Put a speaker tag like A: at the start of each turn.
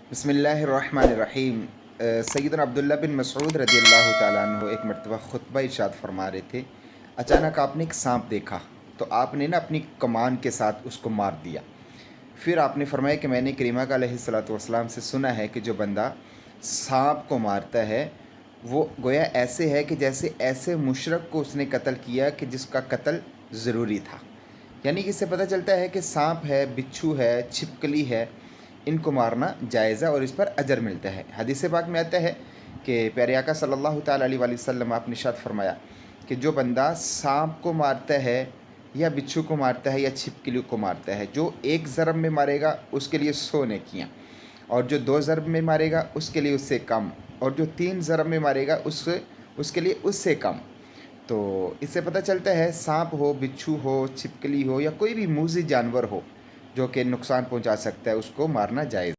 A: बिस्मिल्लाहिर्रहमानिर्रहीम। सैयदना अब्दुल्ला बिन मसऊद रज़ी अल्लाह ताला अन्हु एक मरतबा खुतबा इरशाद फरमा रहे थे। अचानक आपने एक सांप देखा तो आपने ना अपनी कमान के साथ उसको मार दिया। फिर आपने फरमाया कि मैंने करीमा का अलैहिस्सलातु वस्सलाम से सुना है कि जो बंदा सांप को मारता है वो गोया ऐसे है कि जैसे ऐसे मुशरक को उसने कत्ल किया कि जिसका कत्ल ज़रूरी था। यानी कि इससे पता चलता है कि सांप है, बिच्छू है, छिपकली है, इनको मारना जायज़ है और इस पर अजर मिलता है। हदीस पाक में आता है कि प्यारे आका सल्लल्लाहु ताला अलैहि वसल्लम आपने इरशाद फरमाया कि जो बंदा सांप को मारता है या बिच्छू को मारता है या छिपकली को मारता है, जो एक ज़रब में मारेगा उसके लिए 100 नेकियाँ, और जो 2 ज़रब में मारेगा उसके लिए उससे कम, और जो 3 ज़रब में मारेगा उसके लिए उससे कम। तो इससे पता चलता है सांप हो, बिच्छू हो, छिपकली हो या कोई भी मूज़ी जानवर हो जो कि नुकसान पहुंचा सकता है, उसको मारना जायज़।